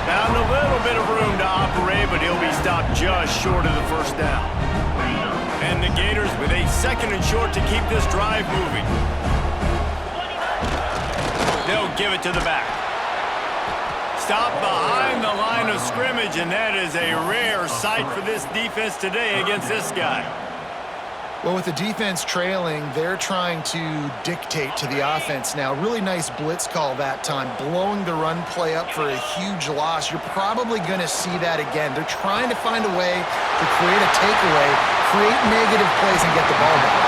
Found a little bit of room to operate, but he'll be stopped just short of the first down. And the Gators with a 2nd and short to keep this drive moving. They'll give it to the back. Stop behind the line of scrimmage, and that is a rare sight for this defense today against this guy.
Well, with the defense trailing, they're trying to dictate to the offense now. Really nice blitz call that time, blowing the run play up for a huge loss. You're probably going to see that again. They're trying to find a way to create a takeaway, create negative plays, and get the ball back.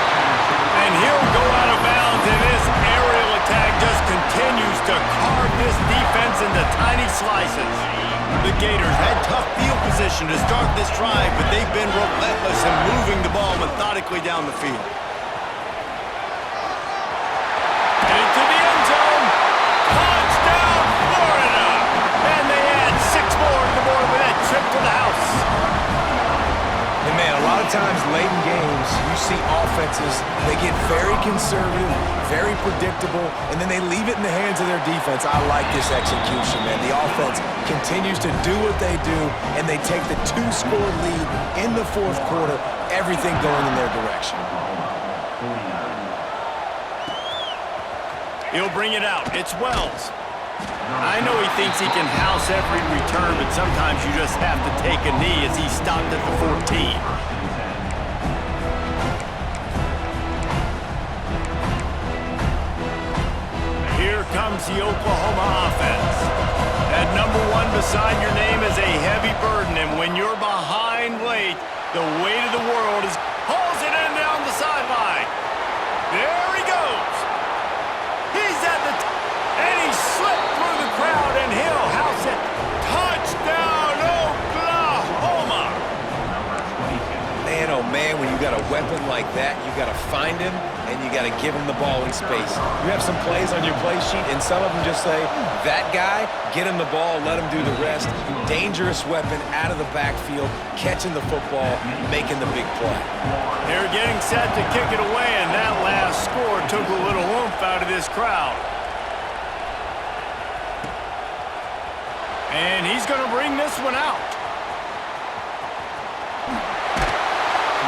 And he'll go out of bounds, and this aerial attack just continues to carve this defense into tiny slices. The Gators had tough field position to start this drive, but they've been relentless in moving the ball methodically down the field. Into the end zone. Touchdown, Florida! And they add 6 more to the board with that trip to the house.
And man, a lot of times late in games, you see offenses, they get very conservative, very predictable, and then they leave it in the hands of their defense. I like this execution, man. The offense continues to do what they do, and they take the 2-score lead in the 4th quarter, everything going in their direction.
He'll bring it out. It's Wells. I know he thinks he can house every return, but sometimes you just have to take a knee as he stopped at the 14. Here comes the Oklahoma offense. That number 1 beside your name is a heavy burden, and when you're behind late, the weight of the world is hauls it in down the sideline. There he goes. He's at the and he slipped through the crowd, and he'll house it. Touchdown, Oklahoma!
Man, oh man, when you got a weapon like that, you got to find him, and you got to give him the ball in space. You have some plays on your play sheet, and some of them just say, that guy, get him the ball, let him do the rest. Dangerous weapon out of the backfield, catching the football, making the big play.
They're getting set to kick it away, and that last score took a little oomph out of this crowd. And he's going to bring this one out.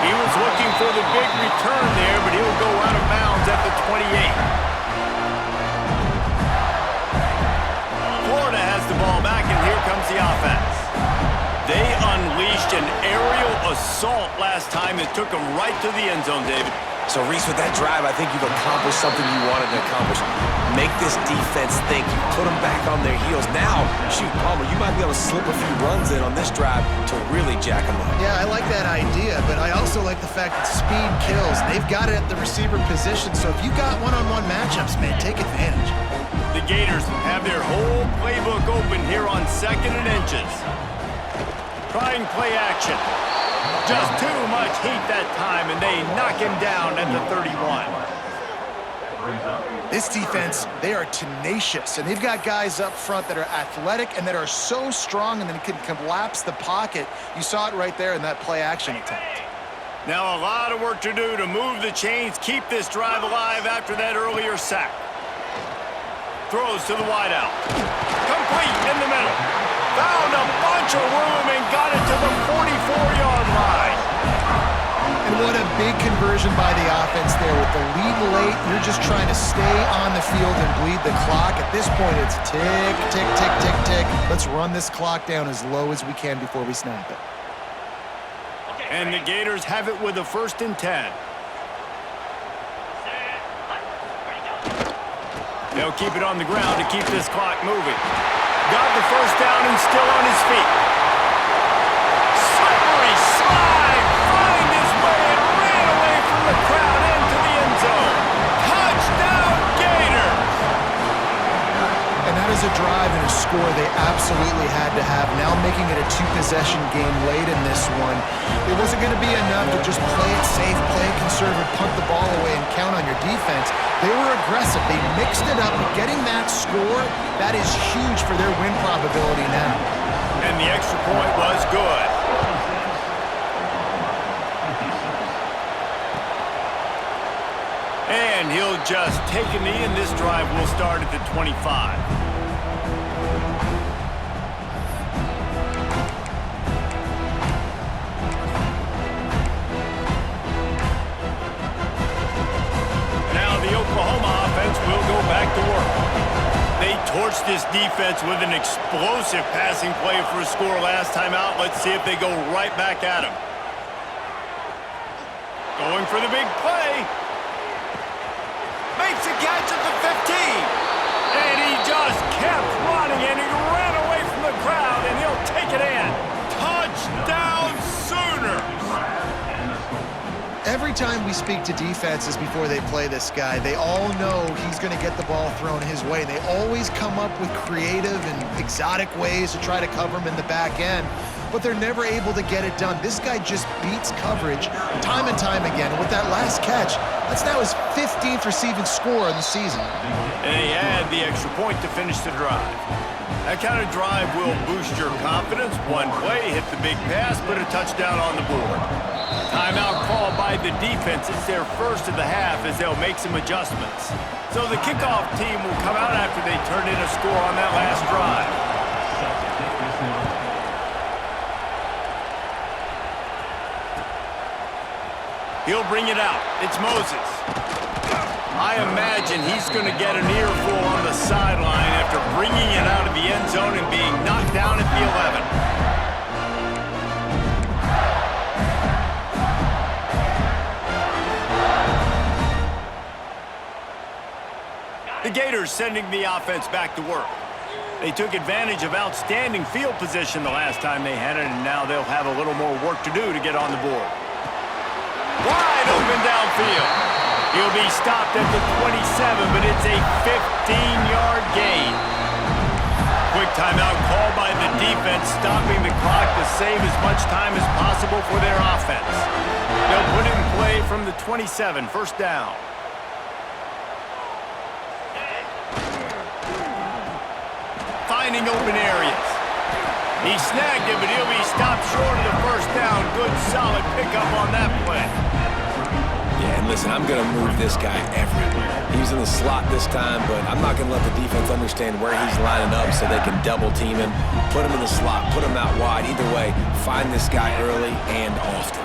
He was looking for the big return there, but he'll go out of bounds yards at the 28. Florida has the ball back, and here comes the offense. They unleashed an aerial assault last time that took them right to the end zone, David.
So, Reese, with that drive, I think you've accomplished something you wanted to accomplish. Make this defense think. You put them back on their heels. Now, shoot, Palmer, you might be able to slip a few runs in on this drive to really jack them up.
Yeah, I like that idea, but I also like the fact that speed kills. They've got it at the receiver position, so if you got one-on-one matchups, man, take advantage.
The Gators have their whole playbook open here on 2nd and inches. Trying play action. Just too much heat that time, and they knock him down at the 31.
This defense, they are tenacious, and they've got guys up front that are athletic and that are so strong and then can collapse the pocket. You saw it right there in that play action attempt.
Now a lot of work to do to move the chains, keep this drive alive after that earlier sack. Throws to the wideout. Complete in the middle. Found a bunch of room and got it to the 44-yard line.
And what a big conversion by the offense there. With the lead late, you're just trying to stay on the field and bleed the clock. At this point, it's tick, tick, tick, tick, tick. Let's run this clock down as low as we can before we snap it.
And the Gators have it with a 1st and 10. They'll keep it on the ground to keep this clock moving. Got the 1st down and still on his feet. Slippery slide. Find his way and ran away from the crowd into the end zone. Touchdown, Gators!
And that is a drive and a score they absolutely had to have. Now making it a 2-possession game late in this one. It wasn't going to be enough to just play it safe, play it conservative, punt the ball away, and count on your defense. They were aggressive. They mixed it up. Getting that score, that is huge for their win probability now.
And the extra point was good. And he'll just take a knee, and this drive will start at the 25. Oklahoma offense will go back to work. They torched this defense with an explosive passing play for a score last time out. Let's see if they go right back at him. Going for the big play. Makes a catch at the 15. And he just kept running, and he ran away from the crowd, and he'll take it in. Touchdown Sooners!
Every time we speak to defenses before they play this guy, they all know he's going to get the ball thrown his way. They always come up with creative and exotic ways to try to cover him in the back end, but they're never able to get it done. This guy just beats coverage time and time again. With that last catch, that's now his 15th receiving score of the season.
And he had the extra point to finish the drive. That kind of drive will boost your confidence. One play, hit the big pass, put a touchdown on the board. Timeout called by the defense. It's their 1st of the half as they'll make some adjustments. So the kickoff team will come out after they turn in a score on that last drive. He'll bring it out. It's Moses. I imagine he's going to get an earful on the sideline after bringing it out of the end zone and being knocked down at the 11. The Gators sending the offense back to work. They took advantage of outstanding field position the last time they had it, and now they'll have a little more work to do to get on the board. Wide open downfield. He'll be stopped at the 27, but it's a 15-yard gain. Quick timeout called by the defense, stopping the clock to save as much time as possible for their offense. They'll put it in play from the 27, 1st down. Finding open areas. He snagged it, but he'll be stopped short of the 1st down. Good, solid pickup on that play.
Yeah, and listen, I'm going to move this guy everywhere. He's in the slot this time, but I'm not going to let the defense understand where he's lining up so they can double team him, put him in the slot, put him out wide. Either way, find this guy early and often.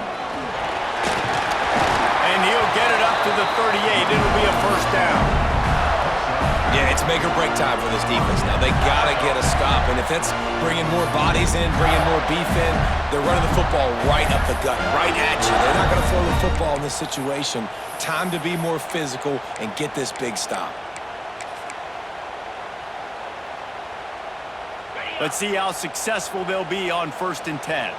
And and he'll get it up to the 38. It'll be a first down.
Yeah, it's make or break time for this defense. Now, they got to get a stop, and if it's bringing more bodies in, bringing more beef in, they're running the football right up the gut, right at you. They're not going to throw the football in this situation. Time to be more physical and get this big stop.
Let's see how successful they'll be on 1st and 10.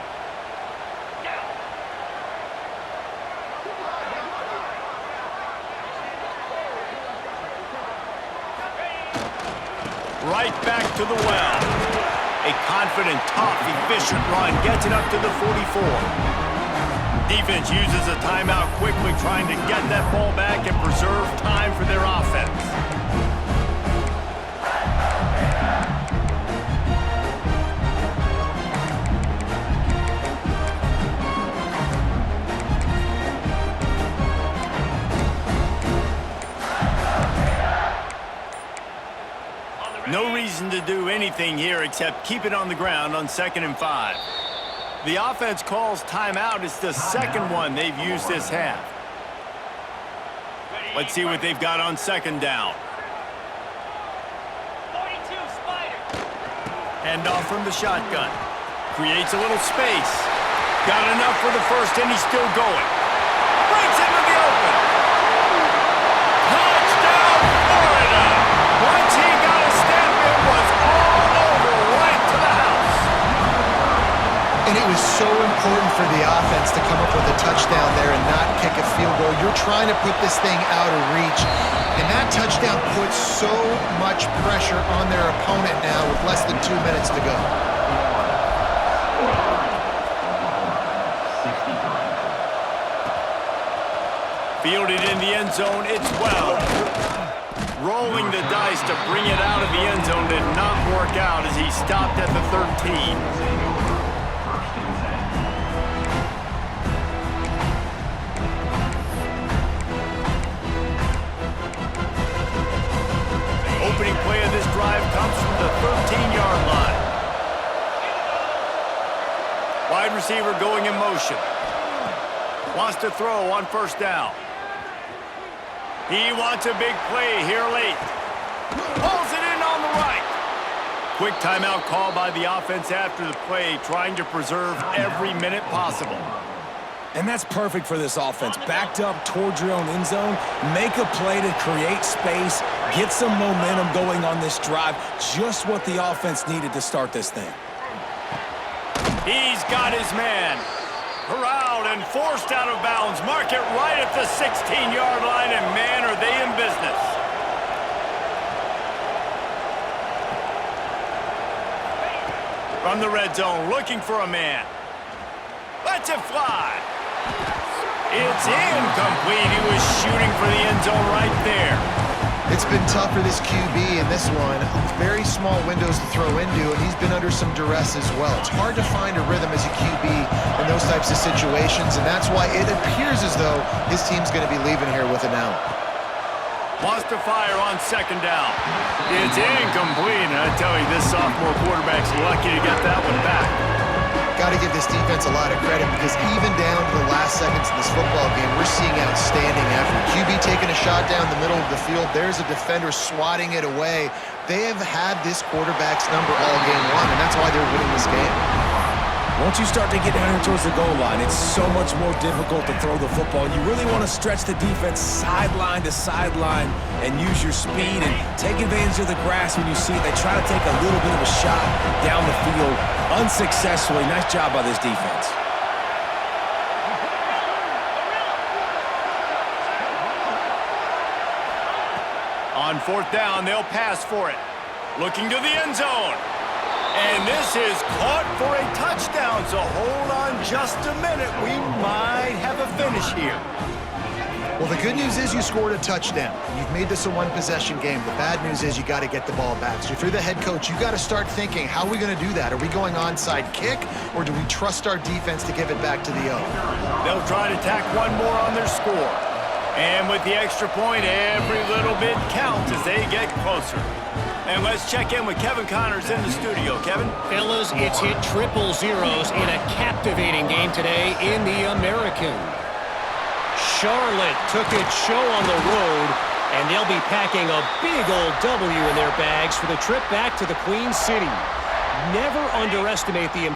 Right back to the well. A confident, tough, efficient run gets it up to the 44. Defense uses a timeout quickly, trying to get that ball back and preserve time for their offense. No reason to do anything here except keep it on the ground on 2nd and 5. The offense calls timeout. It's the second one they've used this half. Let's see what they've got on 2nd down.
42 Spider.
Hand off from the shotgun. Creates a little space. Got enough for the first, and he's still going. Breaks into the open. Touchdown, Florida! Once he got a step, it was all over, right to the house.
And it was so important for the offense to come up with a touchdown there and not kick a field goal. You're trying to put this thing out of reach. And that touchdown puts so much pressure on their opponent now with less than 2 minutes to go.
Fielded in the end zone, it's well. Rolling the dice to bring it out of the end zone did not work out as he stopped at the 13. Opening play of this drive comes from the 13-yard line. Wide receiver going in motion. Wants to throw on 1st down. He wants a big play here late. Pulls it in on the right. Quick timeout call by the offense after the play, trying to preserve every minute possible.
And that's perfect for this offense. Backed up towards your own end zone, make a play to create space, get some momentum going on this drive. Just what the offense needed to start this thing.
He's got his man. Corralled and forced out of bounds. Mark it right at the 16-yard line, and man, are they in business. From the red zone, looking for a man. Lets it fly. It's incomplete. He was shooting for the end zone right there.
It's been tough for this QB in this one. Very small windows to throw into, and he's been under some duress as well. It's hard to find a rhythm as a QB in those types of situations, and that's why it appears as though his team's going to be leaving here with an out.
Wants to fire on 2nd down. It's incomplete, and I tell you, this sophomore quarterback's lucky to get that one back.
Got to give this defense a lot of credit because even down to the last seconds in this football game, we're seeing outstanding effort. QB taking a shot down the middle of the field. There's a defender swatting it away. They have had this quarterback's number all game long, and that's why they're winning this game.
Once you start to get down here towards the goal line, it's so much more difficult to throw the football. You really want to stretch the defense sideline to sideline and use your speed and take advantage of the grass when you see it. They try to take a little bit of a shot down the field unsuccessfully. Nice job by this defense.
On 4th down, they'll pass for it. Looking to the end zone. And this is caught for a touchdown, so hold on just a minute. We might have a finish here.
Well, the good news is you scored a touchdown. You've made this a one-possession game. The bad news is you got to get the ball back. So if you're the head coach, you got to start thinking, how are we going to do that? Are we going onside kick, or do we trust our defense to give it back to the O?
They'll try to tack one more on their score. And with the extra point, every little bit counts as they get closer. And let's check in with Kevin Connors in the studio. Kevin?
Fellas, it's hit triple zeros in a captivating game today in the American. Charlotte took its show on the road, and they'll be packing a big old W in their bags for the trip back to the Queen City. Never underestimate the